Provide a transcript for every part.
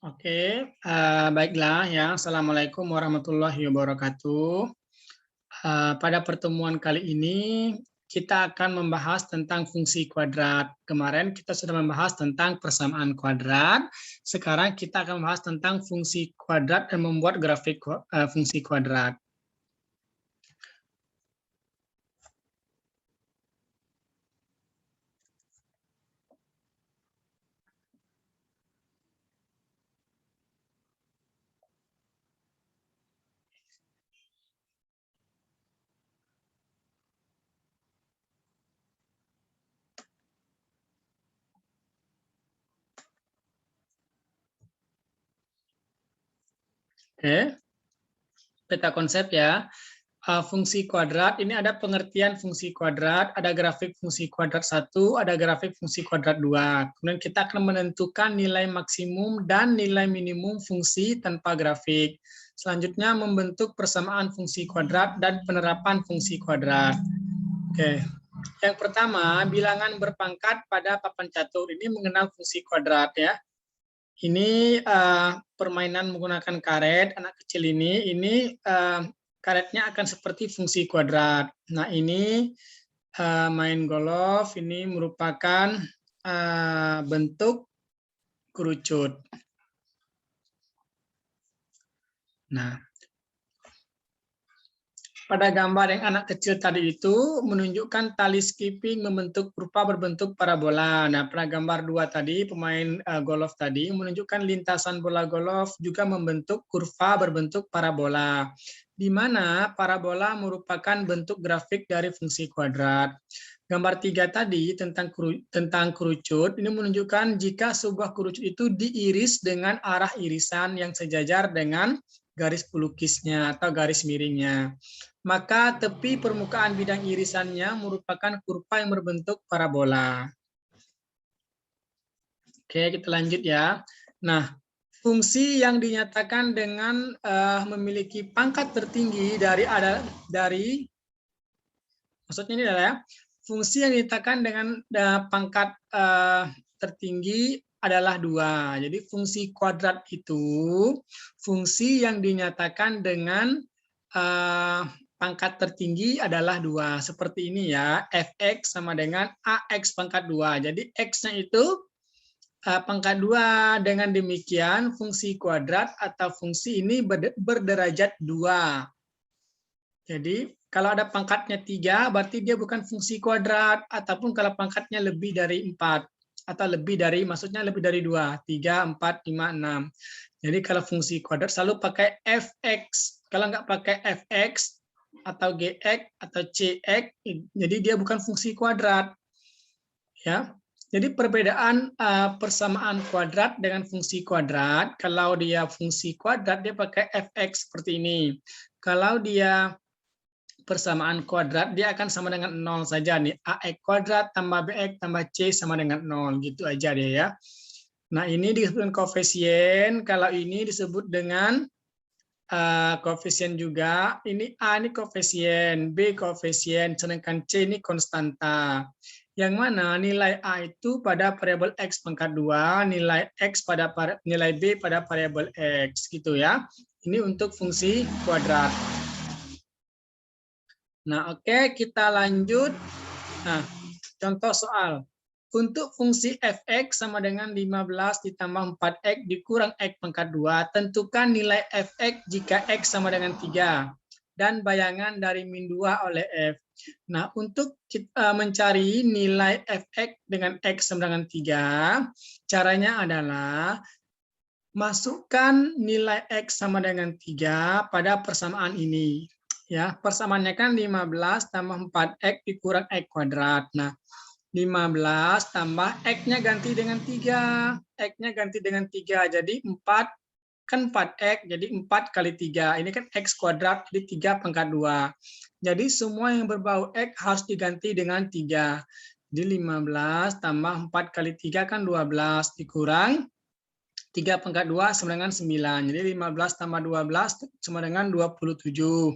Oke, baiklah ya. Assalamualaikum warahmatullahi wabarakatuh. Pada pertemuan kali ini kita akan membahas tentang fungsi kuadrat. Kemarin kita sudah membahas tentang persamaan kuadrat. Sekarang kita akan membahas tentang fungsi kuadrat dan membuat grafik fungsi kuadrat. Oke, peta konsep ya. Fungsi kuadrat, ini ada pengertian fungsi kuadrat, ada grafik fungsi kuadrat 1, ada grafik fungsi kuadrat 2. Kemudian kita akan menentukan nilai maksimum dan nilai minimum fungsi tanpa grafik. Selanjutnya membentuk persamaan fungsi kuadrat dan penerapan fungsi kuadrat. Oke. Yang pertama, bilangan berpangkat pada papan catur ini mengenal fungsi kuadrat ya. Ini permainan menggunakan karet, anak kecil ini karetnya akan seperti fungsi kuadrat. Nah, ini main golf, ini merupakan bentuk kerucut. Nah, pada gambar yang anak kecil tadi itu menunjukkan tali skipping membentuk kurva berbentuk parabola. Nah, pada gambar 2 tadi, pemain golf tadi menunjukkan lintasan bola golf juga membentuk kurva berbentuk parabola, di mana parabola merupakan bentuk grafik dari fungsi kuadrat. Gambar 3 tadi tentang kerucut, ini menunjukkan jika sebuah kerucut itu diiris dengan arah irisan yang sejajar dengan garis pelukisnya atau garis miringnya. Maka tepi permukaan bidang irisannya merupakan kurva yang berbentuk parabola. Oke, kita lanjut ya. Nah, fungsi yang dinyatakan dengan memiliki pangkat tertinggi maksudnya ini adalah fungsi yang dinyatakan dengan pangkat tertinggi adalah 2. Jadi fungsi kuadrat itu fungsi yang dinyatakan dengan pangkat tertinggi adalah 2. Seperti ini ya, fx sama dengan ax pangkat 2. Jadi x-nya itu pangkat 2. Dengan demikian fungsi kuadrat atau fungsi ini berderajat 2. Jadi kalau ada pangkatnya 3, berarti dia bukan fungsi kuadrat. Ataupun kalau pangkatnya lebih dari 4. Atau lebih dari, maksudnya lebih dari 2. 3, 4, 5, 6. Jadi kalau fungsi kuadrat selalu pakai fx. Kalau nggak pakai fx, atau gx atau cx, jadi dia bukan fungsi kuadrat ya. Jadi perbedaan persamaan kuadrat dengan fungsi kuadrat, kalau dia fungsi kuadrat dia pakai fx seperti ini. Kalau dia persamaan kuadrat dia akan sama dengan 0 saja nih, ax kuadrat tambah bx tambah c sama dengan 0, gitu aja dia ya. Nah, ini disebut koefisien, kalau ini disebut dengan koefisien juga. Ini A ini koefisien, B koefisien, sedangkan C ini konstanta. Yang mana nilai A itu pada variabel X pangkat 2, nilai X pada nilai B pada variabel X gitu ya. Ini untuk fungsi kuadrat. Nah, oke, kita lanjut. Nah, contoh soal. Untuk fungsi fx sama dengan 15 ditambah 4x dikurang x pangkat 2, tentukan nilai fx jika x sama dengan 3. Dan bayangan dari min 2 oleh f. Nah, untuk mencari nilai fx dengan x sama dengan 3, caranya adalah masukkan nilai x sama dengan 3 pada persamaan ini. Ya, persamaannya kan 15 tambah 4x dikurang x kuadrat. Nah, 15 tambah X-nya ganti dengan 3. X-nya ganti dengan 3. Jadi 4, kan 4X, jadi 4 kali 3. Ini kan X kuadrat, jadi 3 pangkat 2. Jadi semua yang berbau X harus diganti dengan 3. Jadi 15 tambah 4 kali 3 kan 12. Dikurang 3 pangkat 2 sama dengan 9. Jadi 15 tambah 12 sama dengan 27.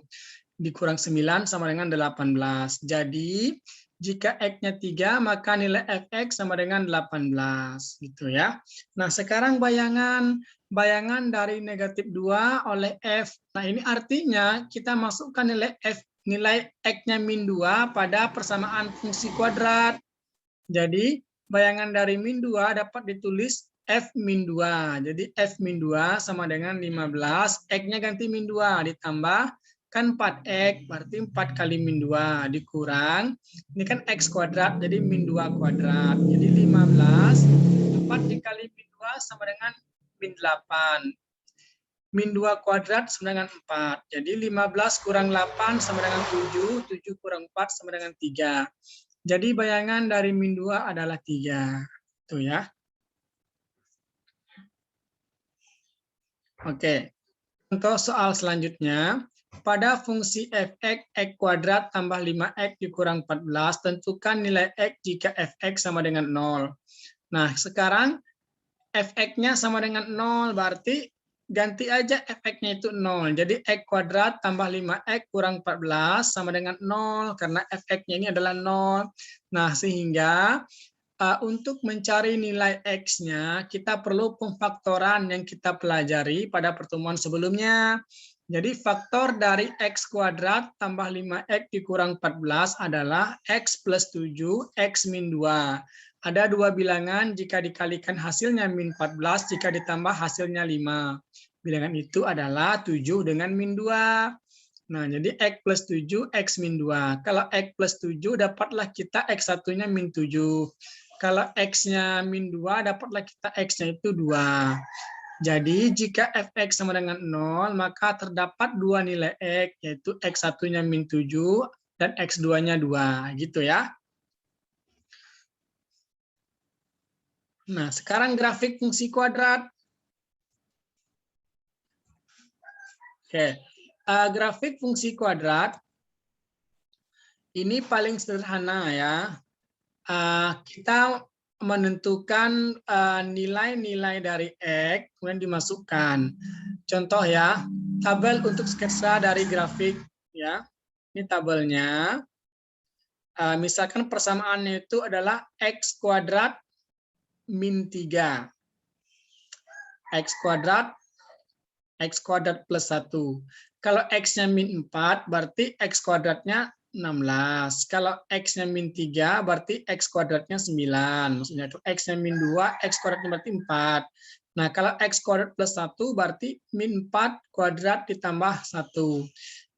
Dikurang 9 sama dengan 18. Jadi Jika X-nya 3, maka nilai fx sama dengan 18. Gitu ya. Nah, sekarang bayangan dari negatif 2 oleh f. Nah, ini artinya kita masukkan nilai X-nya min 2 pada persamaan fungsi kuadrat. Jadi, bayangan dari min 2 dapat ditulis f min 2. Jadi, f min 2 sama dengan 15. X-nya ganti min 2, ditambah kan 4x, berarti 4 kali min 2 dikurang, ini kan x kuadrat, jadi min 2 kuadrat. Jadi 15, 4 dikali min 2 sama dengan min 8. Min 2 kuadrat sama dengan 4. Jadi 15 kurang 8 sama dengan 7, 7 kurang 4 sama dengan 3. Jadi bayangan dari min 2 adalah 3. Itu ya. Oke. Contoh soal selanjutnya. Pada fungsi fx, x kuadrat tambah 5x dikurang 14, tentukan nilai x jika fx sama dengan 0. Nah, sekarang fx-nya sama dengan 0, berarti ganti aja fx-nya itu 0. Jadi x kuadrat tambah 5x kurang 14 sama dengan 0, karena fx-nya ini adalah 0. Nah, sehingga untuk mencari nilai X-nya, kita perlu pemfaktoran yang kita pelajari pada pertemuan sebelumnya. Jadi faktor dari X kuadrat tambah 5X dikurang 14 adalah X plus 7, X min 2. Ada dua bilangan, jika dikalikan hasilnya min 14, jika ditambah hasilnya 5. Bilangan itu adalah 7 dengan min 2. Nah, jadi X plus 7, X min 2. Kalau X plus 7, dapatlah kita X1-nya min 7. Kalau X-nya min 2, dapatlah kita X-nya itu 2. Jadi, jika fx sama dengan 0, maka terdapat dua nilai X, yaitu X1-nya min 7 dan X2-nya 2. Gitu ya. Nah, sekarang grafik fungsi kuadrat. Oke. Grafik fungsi kuadrat, ini paling sederhana ya. Kita menentukan nilai-nilai dari X, kemudian dimasukkan. Contoh ya, tabel untuk sketsa dari grafik. Ya, ini tabelnya. Misalkan persamaannya itu adalah X kuadrat min 3. X kuadrat plus 1. Kalau X-nya min 4, berarti X kuadratnya 16. Kalau X-nya min 3, berarti X kuadratnya 9. Maksudnya itu X-nya min 2, X kuadratnya berarti 4. Nah, kalau X kuadrat plus 1, berarti min 4 kuadrat ditambah 1.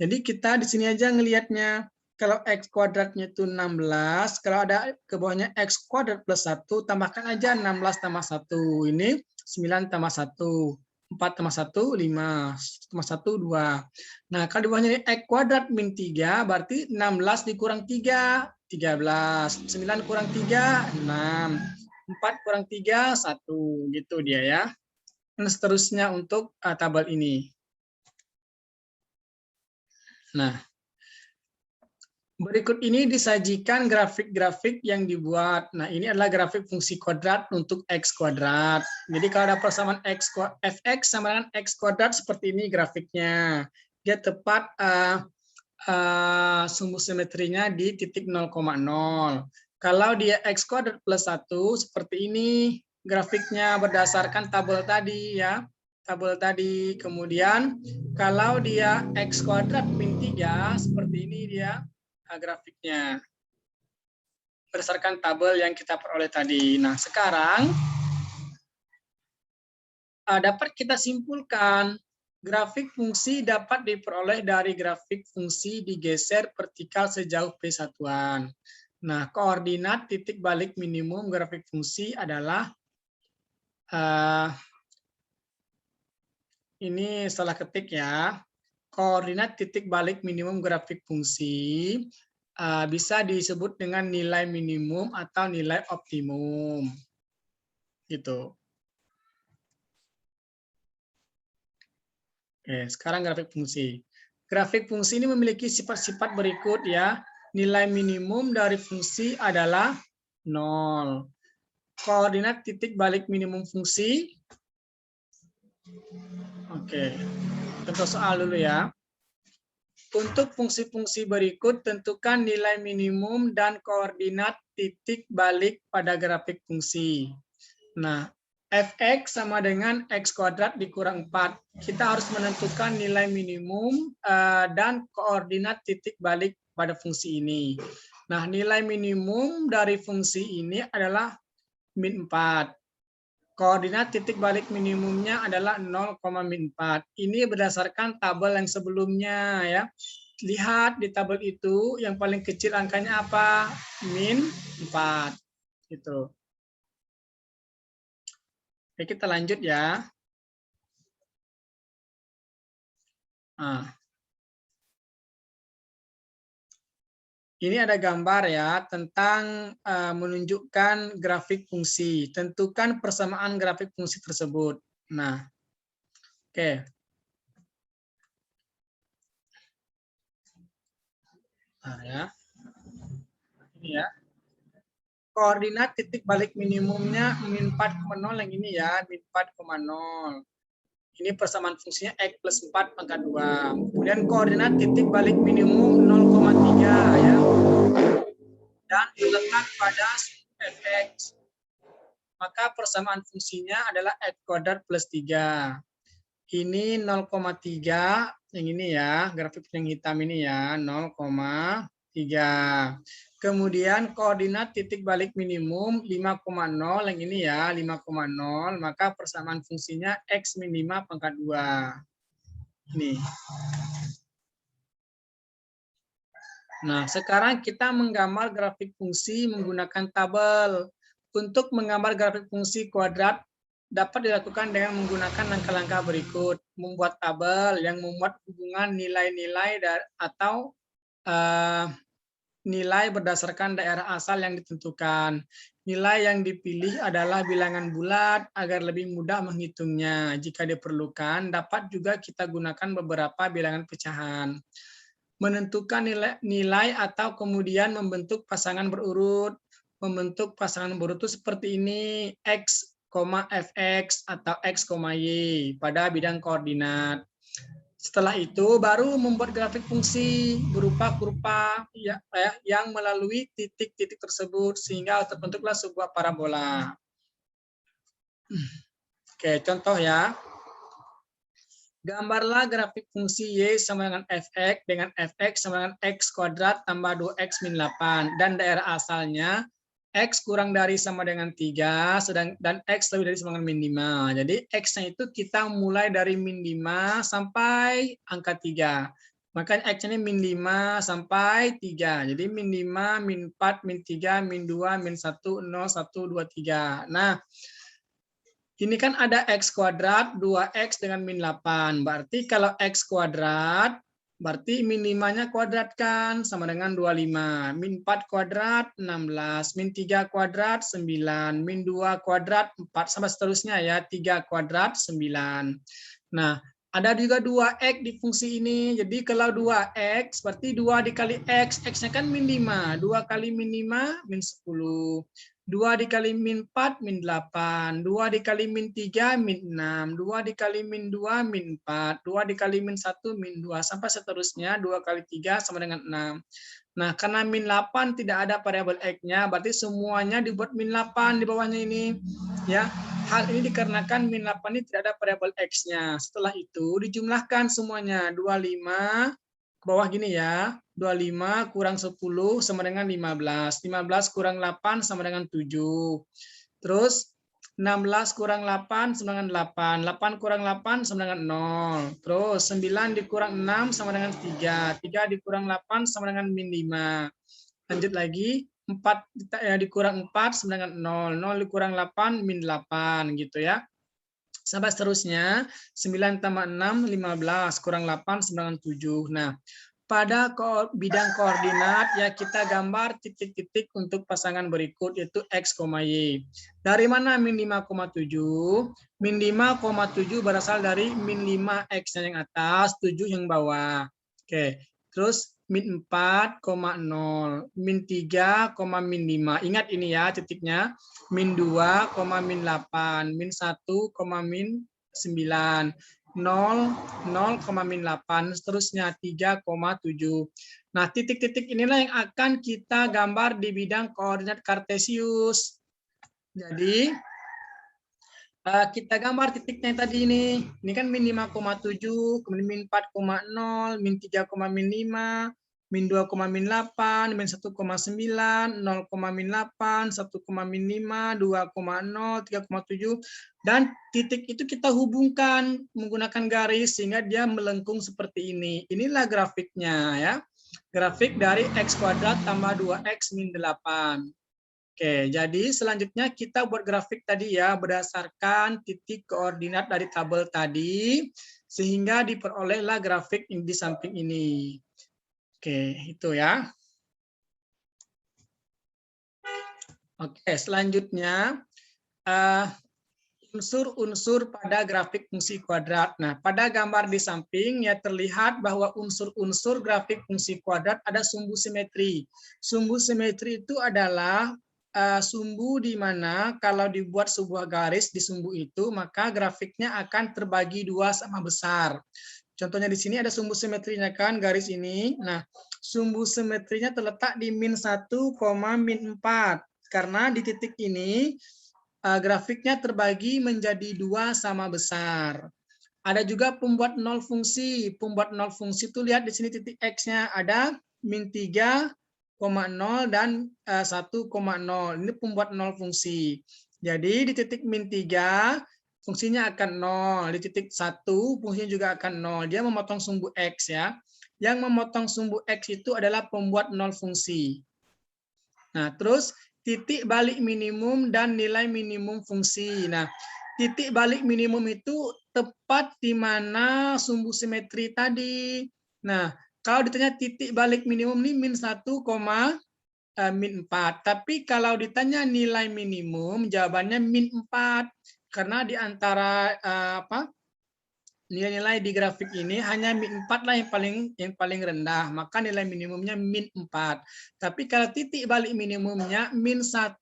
Jadi kita di sini aja ngelihatnya. Kalau X kuadratnya itu 16, kalau ada ke bawahnya X kuadrat plus 1, tambahkan aja 16 tambah 1. Ini 9 tambah 1. 4 tambah 1, 5. Tambah 1, 2. Nah, kalau di bawahnya X kuadrat min 3, berarti 16 dikurang 3, 13. 9 kurang 3, 6. 4 kurang 3, 1. Gitu dia ya. Dan seterusnya untuk tabel ini. Nah, berikut ini disajikan grafik-grafik yang dibuat. Nah, ini adalah grafik fungsi kuadrat untuk X kuadrat. Jadi kalau ada persamaan fx sama dengan X kuadrat seperti ini grafiknya. Dia tepat sumbu simetrinya di titik 0,0. Kalau dia X kuadrat plus 1 seperti ini grafiknya berdasarkan tabel tadi ya. Tabel tadi. Kemudian kalau dia X kuadrat min 3 seperti ini dia grafiknya berdasarkan tabel yang kita peroleh tadi. Nah, sekarang dapat kita simpulkan grafik fungsi dapat diperoleh dari grafik fungsi digeser vertikal sejauh P1-an. Nah, koordinat titik balik minimum grafik fungsi adalah ini salah ketik ya. Koordinat titik balik minimum grafik fungsi bisa disebut dengan nilai minimum atau nilai optimum. Gitu. Oke, sekarang grafik fungsi. Grafik fungsi ini memiliki sifat-sifat berikut ya. Nilai minimum dari fungsi adalah 0. Koordinat titik balik minimum fungsi. Oke. Contoh soal dulu ya. Untuk fungsi-fungsi berikut, tentukan nilai minimum dan koordinat titik balik pada grafik fungsi. Nah, fx sama dengan x kuadrat dikurang 4. Kita harus menentukan nilai minimum dan koordinat titik balik pada fungsi ini. Nah, nilai minimum dari fungsi ini adalah min 4. Koordinat titik balik minimumnya adalah 0,4. Ini berdasarkan tabel yang sebelumnya ya. Lihat di tabel itu yang paling kecil angkanya apa? Min 4. Gitu. Oke, kita lanjut ya. Nah, ini ada gambar ya tentang menunjukkan grafik fungsi. Tentukan persamaan grafik fungsi tersebut. Nah, oke. Nah, ya. Ini ya. Koordinat titik balik minimumnya min 4,0 yang ini ya, min 4,0. Ini persamaan fungsinya X plus 4 pangkat 2. Kemudian koordinat titik balik minimum 0,3 ya. Dan terletak pada fx. Maka persamaan fungsinya adalah X kuadrat plus 3. Ini 0,3 yang ini ya, grafik yang hitam ini ya, 0,3. Kemudian koordinat titik balik minimum 5,0 yang ini ya, 5,0, maka persamaan fungsinya X min 5 pangkat 2. Ini. Nah, sekarang kita menggambar grafik fungsi menggunakan tabel. Untuk menggambar grafik fungsi kuadrat dapat dilakukan dengan menggunakan langkah-langkah berikut. Membuat tabel yang memuat hubungan nilai-nilai atau nilai berdasarkan daerah asal yang ditentukan. Nilai yang dipilih adalah bilangan bulat agar lebih mudah menghitungnya. Jika diperlukan, dapat juga kita gunakan beberapa bilangan pecahan. Menentukan nilai atau kemudian membentuk pasangan berurut. Membentuk pasangan berurut itu seperti ini, X, fx atau X, y pada bidang koordinat. Setelah itu baru membuat grafik fungsi berupa kurva yang melalui titik-titik tersebut sehingga terbentuklah sebuah parabola. Oke, contoh ya. Gambarlah grafik fungsi Y sama dengan fx dengan fx sama dengan x kuadrat tambah 2x min 8 dan daerah asalnya X kurang dari sama dengan 3, dan X lebih dari sama dengan min 5. Jadi X-nya itu kita mulai dari min 5 sampai angka 3. Makanya X-nya min 5 sampai 3. Jadi min 5, min 4, min 3, min 2, min 1, 0, 1, 2, 3. Nah, ini kan ada X kuadrat, 2X dengan min 8. Berarti kalau X kuadrat, berarti min 5-nya kuadratkan sama dengan 25. Min 4 kuadrat 16, min 3 kuadrat 9, min 2 kuadrat 4 sampai seterusnya ya, 3 kuadrat 9. Nah, ada juga 2X di fungsi ini. Jadi kalau 2X berarti 2 dikali X, X-nya kan min 5. 2 kali min 5 min 10. 2 dikali min 4, min 8. 2 dikali min 3, min 6. 2 dikali min 2, min 4. 2 dikali min 1, min 2. Sampai seterusnya, 2 kali 3 sama dengan 6. Nah, karena min 8 tidak ada variabel X-nya, berarti semuanya dibuat min 8 di bawahnya ini. Ya, hal ini dikarenakan min 8 ini tidak ada variabel X-nya. Setelah itu, dijumlahkan semuanya. 25 ke bawah gini ya. 25 kurang 10 sama dengan 15. 15 kurang 8 sama dengan 7. Terus 16 kurang 8 sama dengan 8. 8 kurang 8 sama dengan 0. Terus 9 dikurang 6 sama dengan 3. 3 dikurang 8 sama dengan min 5. Lanjut lagi. 4 dikurang 4 sama dengan 0. 0 dikurang 8 min 8 gitu ya. Sampai seterusnya 9 tambah 6 15 kurang 8 sama dengan 7. Nah, pada bidang koordinat ya kita gambar titik-titik untuk pasangan berikut yaitu X, Y. Dari mana min 5,7? Min 5,7 berasal dari min 5 X yang atas, 7 yang bawah. Oke, terus min 4,0, min 3, min 5. Ingat ini ya titiknya. Min 2, min 8, min 1, min 9. 0,8, seterusnya 3,7. Nah, titik-titik inilah yang akan kita gambar di bidang koordinat kartesius. Jadi, kita gambar titiknya tadi ini. Ini kan min 5,7, kemudian min 4,0, min 3,5, min 2,8, min 1,9, 0,8, 1,5, 2,0, 3,7. Dan titik itu kita hubungkan menggunakan garis sehingga dia melengkung seperti ini. Inilah grafiknya ya. Grafik dari X kuadrat tambah 2X min 8. Oke, jadi selanjutnya kita buat grafik tadi ya berdasarkan titik koordinat dari tabel tadi sehingga diperolehlah grafik yang di samping ini. Oke, itu ya. Oke, selanjutnya unsur-unsur pada grafik fungsi kuadrat. Nah, pada gambar di samping ya terlihat bahwa unsur-unsur grafik fungsi kuadrat ada sumbu simetri. Sumbu simetri itu adalah sumbu di mana kalau dibuat sebuah garis di sumbu itu, maka grafiknya akan terbagi dua sama besar. Contohnya di sini ada sumbu simetrinya kan, garis ini. Nah, sumbu simetrinya terletak di min 1, min 4. Karena di titik ini, grafiknya terbagi menjadi dua sama besar. Ada juga pembuat nol fungsi. Pembuat nol fungsi itu lihat di sini titik X-nya ada min 3,0 dan 1,0. Ini pembuat nol fungsi. Jadi di titik min 3 fungsinya akan 0. Di titik 1 fungsinya juga akan 0. Dia memotong sumbu X ya. Yang memotong sumbu X itu adalah pembuat nol fungsi. Nah, terus titik balik minimum dan nilai minimum fungsi. Nah, titik balik minimum itu tepat di mana sumbu simetri tadi. Nah, kalau ditanya titik balik minimum ini min 1, min 4. Tapi kalau ditanya nilai minimum, jawabannya min 4. Karena di antara nilai-nilai di grafik ini hanya min 4 lah yang paling rendah, maka nilai minimumnya min 4. Tapi kalau titik balik minimumnya min 1,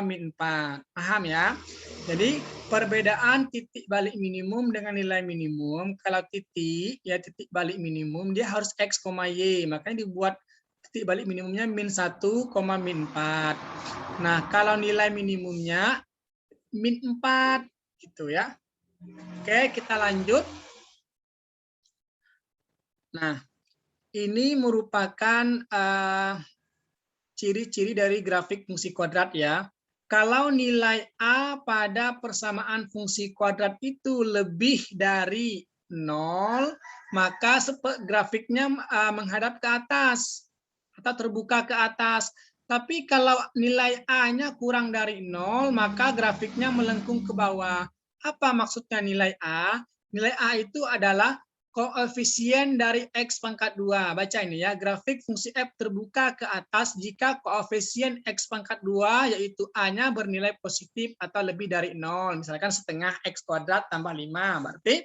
min 4. Paham ya? Jadi perbedaan titik balik minimum dengan nilai minimum, kalau titik balik minimum dia harus X, Y, makanya dibuat titik balik minimumnya min 1, min 4. Nah, kalau nilai minimumnya min 4 gitu ya. Oke, kita lanjut. Nah, ini merupakan ciri-ciri dari grafik fungsi kuadrat ya. Kalau nilai A pada persamaan fungsi kuadrat itu lebih dari 0, maka grafiknya menghadap ke atas atau terbuka ke atas. Tapi kalau nilai A-nya kurang dari 0, maka grafiknya melengkung ke bawah. Apa maksudnya nilai A? Nilai A itu adalah koefisien dari X pangkat 2. Baca ini ya, grafik fungsi f terbuka ke atas jika koefisien X pangkat 2 yaitu A-nya bernilai positif atau lebih dari 0. Misalkan setengah X kuadrat tambah 5. Berarti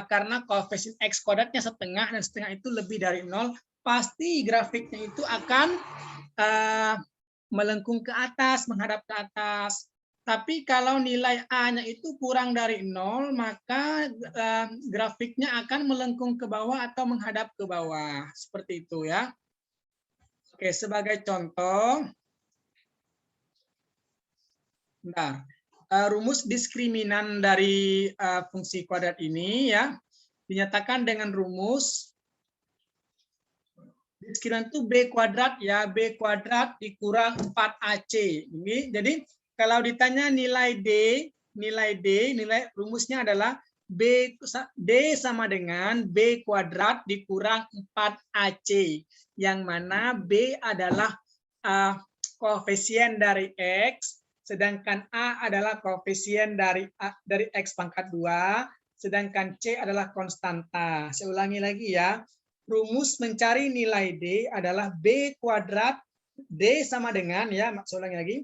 karena koefisien X kuadratnya setengah dan setengah itu lebih dari 0, pasti grafiknya itu akan melengkung ke atas, menghadap ke atas. Tapi kalau nilai A-nya itu kurang dari 0, maka grafiknya akan melengkung ke bawah atau menghadap ke bawah. Seperti itu ya. Oke, sebagai contoh, bentar. Rumus diskriminan dari fungsi kuadrat ini ya dinyatakan dengan rumus diskriminan itu B kuadrat ya, B kuadrat dikurang 4AC. Ini jadi kalau ditanya nilai rumusnya adalah D sama dengan B kuadrat dikurang 4AC, yang mana B adalah koefisien dari X, sedangkan A adalah koefisien dari X pangkat 2, sedangkan C adalah konstanta. Saya ulangi lagi ya. Rumus mencari nilai D adalah B kuadrat, D sama dengan, ya, saya ulangi lagi.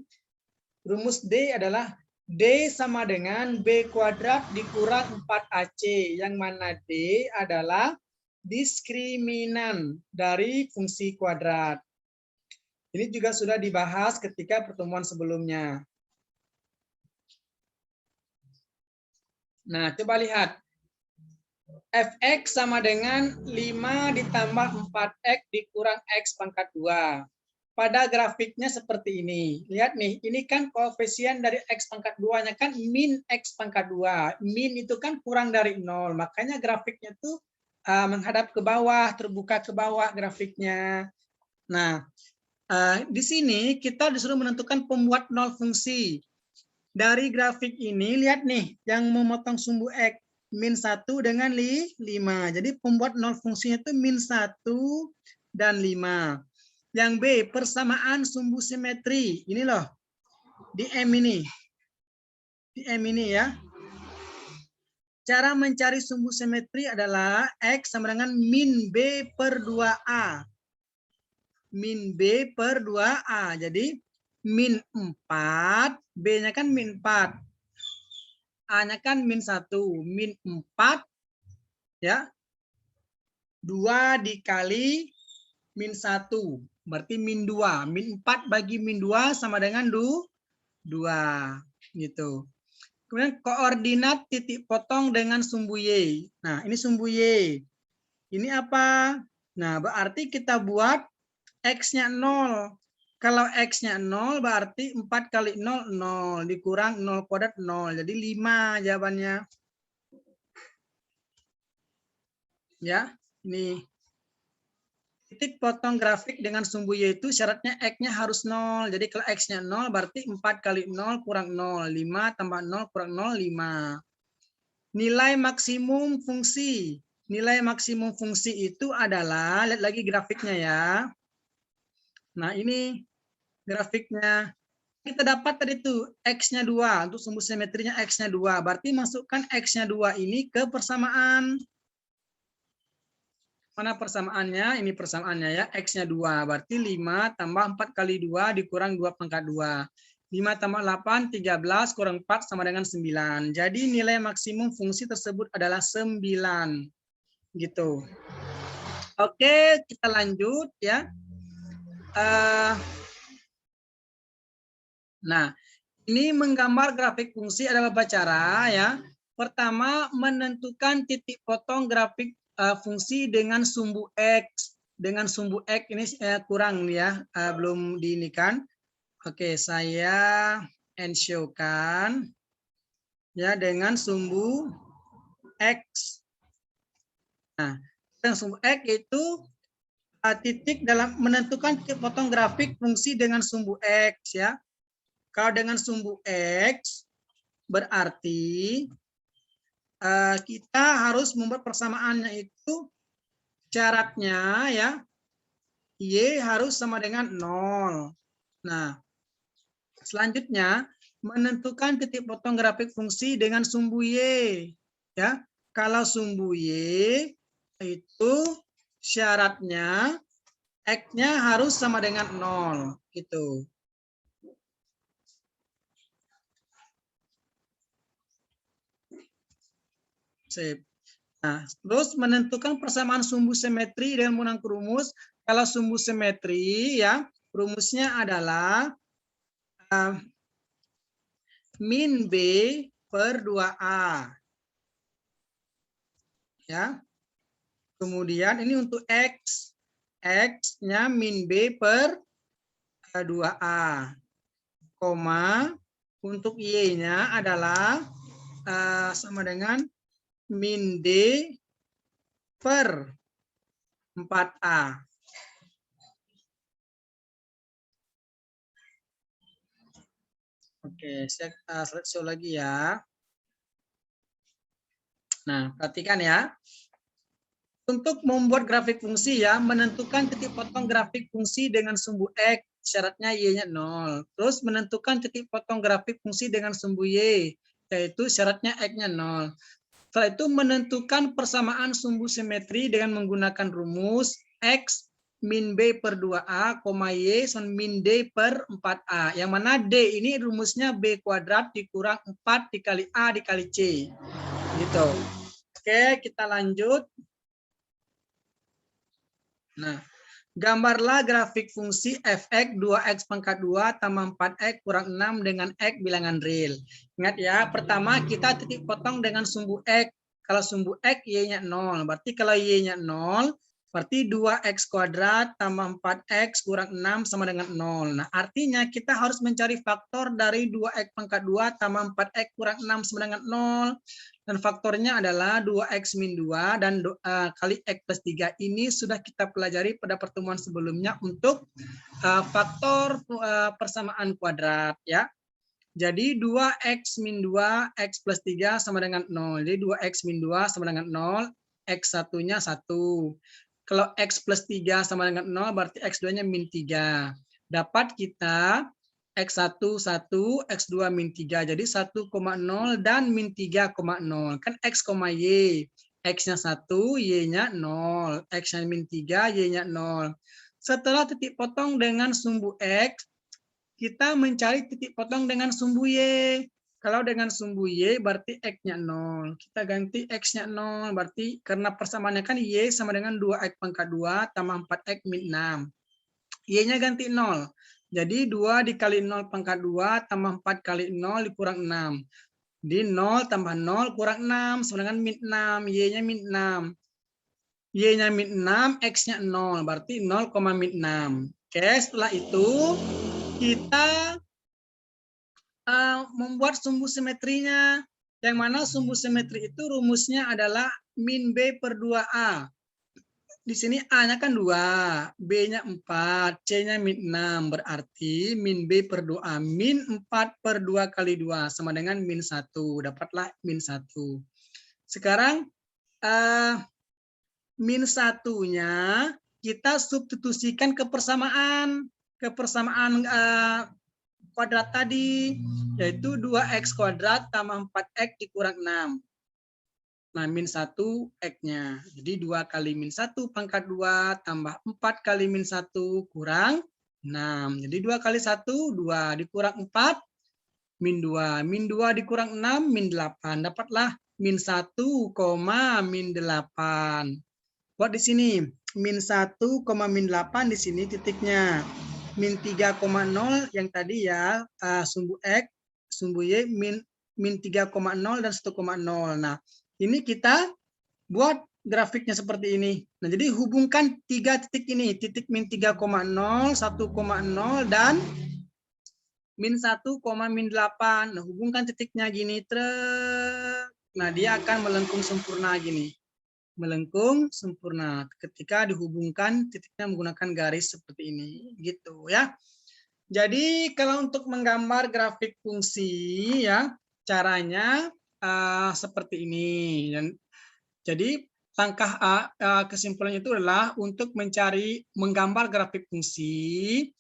Rumus D adalah D sama dengan B kuadrat dikurang 4AC, yang mana D adalah diskriminan dari fungsi kuadrat. Ini juga sudah dibahas ketika pertemuan sebelumnya. Nah, coba lihat. Fx sama dengan 5 ditambah 4x dikurang x pangkat 2. Pada grafiknya seperti ini. Lihat nih, ini kan koefisien dari x pangkat 2-nya kan min x pangkat 2. Min itu kan kurang dari 0. Makanya grafiknya tuh menghadap ke bawah, terbuka ke bawah grafiknya. Nah, di sini kita disuruh menentukan pembuat nol fungsi. Dari grafik ini, lihat nih, yang memotong sumbu X. Min 1 dengan 5. Jadi pembuat nol fungsinya itu min 1 dan 5. Yang B, persamaan sumbu simetri. Ini loh, di M ini. Di M ini ya. Cara mencari sumbu simetri adalah X sama dengan min B per 2A. Min B per 2A. Jadi min 4, B-nya kan min 4. A-nya kan min 1. Min 4, ya. 2 dikali min 1. Berarti min 2. Min 4 bagi min 2 sama dengan 2. Gitu. Kemudian koordinat titik potong dengan sumbu Y. Nah, ini sumbu Y. Ini apa? Nah, berarti kita buat X-nya 0. Kalau X-nya 0, berarti 4 kali 0, 0. Dikurang 0 kuadrat, 0. Jadi 5 jawabannya. Ya, ini. Titik potong grafik dengan sumbu Y itu syaratnya X-nya harus 0. Jadi kalau X-nya 0, berarti 4 kali 0 kurang 0. 5 tambah 0 kurang 0, 5. Nilai maksimum fungsi. Nilai maksimum fungsi itu adalah, lihat lagi grafiknya ya. Nah, ini grafiknya. Kita dapat tadi tuh X-nya 2. Untuk sumbu simetrinya X-nya 2. Berarti masukkan X-nya 2 ini ke persamaan. Mana persamaannya? Ini persamaannya ya. X-nya 2. Berarti 5 tambah 4 kali 2 dikurang 2 pangkat 2. 5 tambah 8, 13 kurang 4 sama dengan 9. Jadi nilai maksimum fungsi tersebut adalah 9. Gitu. Oke, kita lanjut ya. Nah, ini menggambar grafik fungsi ada beberapa cara ya. Pertama, menentukan titik potong grafik fungsi dengan sumbu X. Dengan sumbu X ini kurang ya, belum diinikan. Oke, saya show-kan ya dengan sumbu X. Nah, dengan sumbu X itu titik dalam menentukan titik potong grafik fungsi dengan sumbu X ya. Kalau dengan sumbu X berarti kita harus membuat persamaannya itu syaratnya ya Y harus sama dengan 0. Nah, selanjutnya menentukan titik potong grafik fungsi dengan sumbu Y ya. Kalau sumbu Y itu syaratnya X-nya harus sama dengan 0 gitu. Sip. Nah, terus menentukan persamaan sumbu simetri dengan menggunakan rumus. Kalau sumbu simetri ya, rumusnya adalah min B per 2A. Ya. Kemudian ini untuk X. X-nya min B per 2A. Koma, untuk Y-nya adalah sama dengan min D per 4A. Oke, saya show lagi ya. Nah, perhatikan ya. Untuk membuat grafik fungsi ya, menentukan titik potong grafik fungsi dengan sumbu X, syaratnya Y-nya 0. Terus menentukan titik potong grafik fungsi dengan sumbu Y, yaitu syaratnya X-nya 0. Setelah itu menentukan persamaan sumbu simetri dengan menggunakan rumus X min B per 2A, Y min D per 4A. Yang mana D ini rumusnya B kuadrat dikurang 4 dikali A dikali C. Gitu. Oke, kita lanjut. Nah, gambarlah grafik fungsi fx 2x pangkat 2 tambah 4x kurang 6 dengan x bilangan real. Ingat ya, pertama kita titik potong dengan sumbu x. Kalau sumbu X, Y-nya 0. Berarti kalau Y-nya 0, berarti 2X kuadrat tambah 4X kurang 6 sama dengan 0. Nah, artinya kita harus mencari faktor dari 2X pangkat 2 tambah 4X kurang 6 sama dengan 0. Dan faktornya adalah 2X min 2 dan kali X plus 3. Ini sudah kita pelajari pada pertemuan sebelumnya untuk faktor persamaan kuadrat, ya. Jadi 2X min 2, X plus 3 sama dengan 0. Jadi 2X min 2 sama dengan 0, X satunya 1. Kalau X plus 3 sama dengan 0, berarti X2-nya min 3. Dapat kita X1, 1, X2 min 3. Jadi 1,0 dan min 3,0. Kan X, Y. X-nya 1, Y-nya 0. X-nya min 3, Y-nya 0. Setelah titik potong dengan sumbu X, kita mencari titik potong dengan sumbu Y. Kalau dengan sumbu Y berarti X-nya 0. Kita ganti X-nya 0. Berarti karena persamaannya kan Y sama dengan 2X pangkat 2 tambah 4X min 6. Y-nya ganti 0. Jadi 2 dikali 0 pangkat 2 tambah 4 kali 0 dikurang 6. Di 0 tambah 0 kurang 6 sama dengan min 6. Y-nya min 6. Y-nya min 6, X-nya 0. Berarti 0, min 6. Oke, setelah itu kita membuat sumbu simetrinya, yang mana sumbu simetri itu rumusnya adalah min B per 2A. Di sini A-nya kan 2, B-nya 4, C-nya min 6, berarti min B per 2A, min 4 per 2 kali 2, sama dengan min 1, dapatlah min 1. Sekarang, min 1-nya kita substitusikan ke persamaan kuadrat tadi, yaitu 2X kuadrat tambah 4X dikurang 6. Nah, min 1 X-nya. Jadi 2 kali min 1 pangkat 2 tambah 4 kali min 1 kurang 6. Jadi 2 kali 1, 2 dikurang 4, min 2. Min 2 dikurang 6, min 8. Dapatlah min 1, min 8. Buat di sini, min 1, min 8 di sini titiknya. Min 3,0 yang tadi ya, sumbu X, sumbu Y, min 3,0 dan 1,0. Nah, ini kita buat grafiknya seperti ini. Nah, jadi hubungkan 3 titik ini, titik min 3,0, 1,0, dan min 1, min 8. Nah, hubungkan titiknya gini, nah dia akan melengkung sempurna gini. Melengkung sempurna ketika dihubungkan titiknya menggunakan garis seperti ini, gitu ya. Jadi kalau untuk menggambar grafik fungsi ya, caranya seperti ini. Dan jadi langkah kesimpulannya itu adalah untuk menggambar grafik fungsi.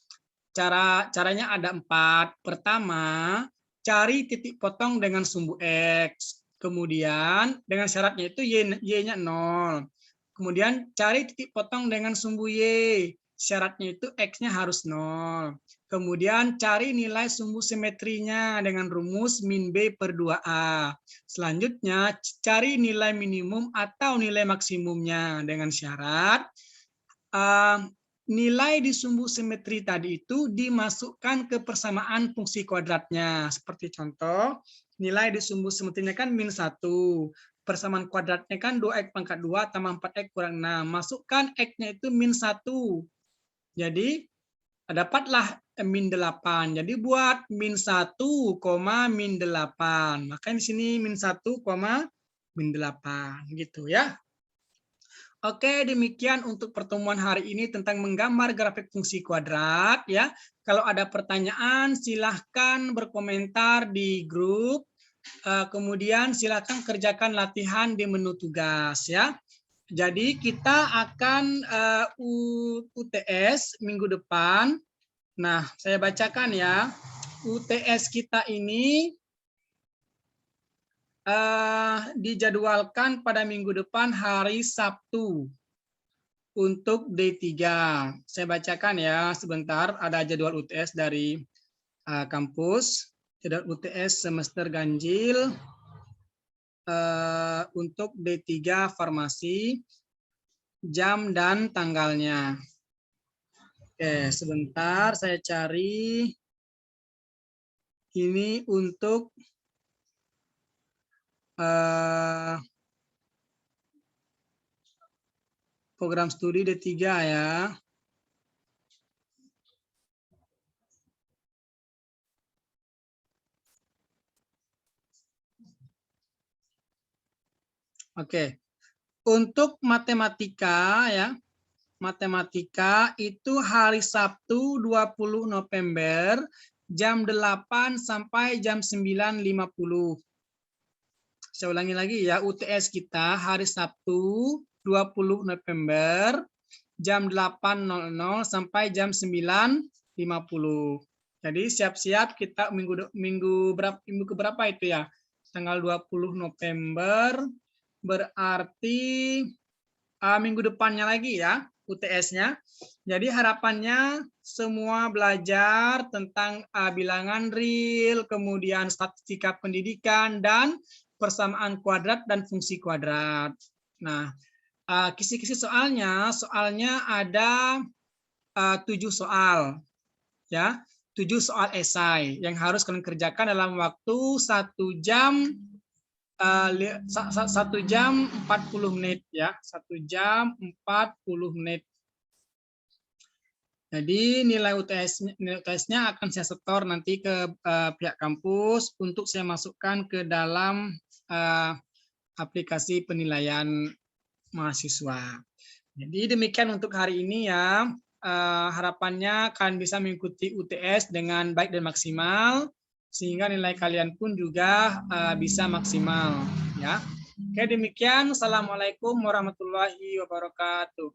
Caranya ada 4. Pertama, cari titik potong dengan sumbu X. Kemudian dengan syaratnya itu Y-nya 0. Kemudian cari titik potong dengan sumbu Y. Syaratnya itu X-nya harus 0. Kemudian cari nilai sumbu simetrinya dengan rumus min B per 2A. Selanjutnya cari nilai minimum atau nilai maksimumnya dengan syarat nilai di sumbu simetri tadi itu dimasukkan ke persamaan fungsi kuadratnya. Seperti contoh, nilai di sumbu simetrinya kan min 1. Persamaan kuadratnya kan 2X pangkat 2 tambah 4X kurang 6. Masukkan X-nya itu min 1. Jadi, dapatlah min 8. Jadi, buat min 1, min 8. Maka di sini min 1, min 8. Gitu ya. Oke, demikian untuk pertemuan hari ini tentang menggambar grafik fungsi kuadrat ya. Kalau ada pertanyaan silahkan berkomentar di grup. Kemudian silahkan kerjakan latihan di menu tugas ya. Jadi kita akan UTS minggu depan. Nah, saya bacakan ya. UTS kita ini dijadwalkan pada minggu depan hari Sabtu untuk D3. Saya bacakan ya sebentar, ada jadwal UTS dari kampus, jadwal UTS semester ganjil untuk D3 farmasi, jam dan tanggalnya. Oke, sebentar saya cari ini untuk program studi D3 ya. Oke. Untuk matematika ya. Matematika itu hari Sabtu 20 November jam 8 sampai jam 9.50. Saya ulangi lagi ya, UTS kita hari Sabtu 20 November jam 8.00 sampai jam 9.50. Jadi siap-siap kita minggu keberapa itu ya? Tanggal 20 November berarti minggu depannya lagi ya UTS-nya. Jadi harapannya semua belajar tentang bilangan real, kemudian statistika pendidikan dan persamaan kuadrat dan fungsi kuadrat. Nah, kisi-kisi soalnya ada 7 soal ya, 7 soal esai yang harus kalian kerjakan dalam waktu 1 jam 1 jam 40 menit ya, 1 jam 40 menit. Jadi nilai UTS-nya akan saya setor nanti ke pihak kampus untuk saya masukkan ke dalam aplikasi penilaian mahasiswa. Jadi demikian untuk hari ini ya. Harapannya kalian bisa mengikuti UTS dengan baik dan maksimal sehingga nilai kalian pun juga bisa maksimal ya. Oke, demikian. Assalamualaikum warahmatullahi wabarakatuh.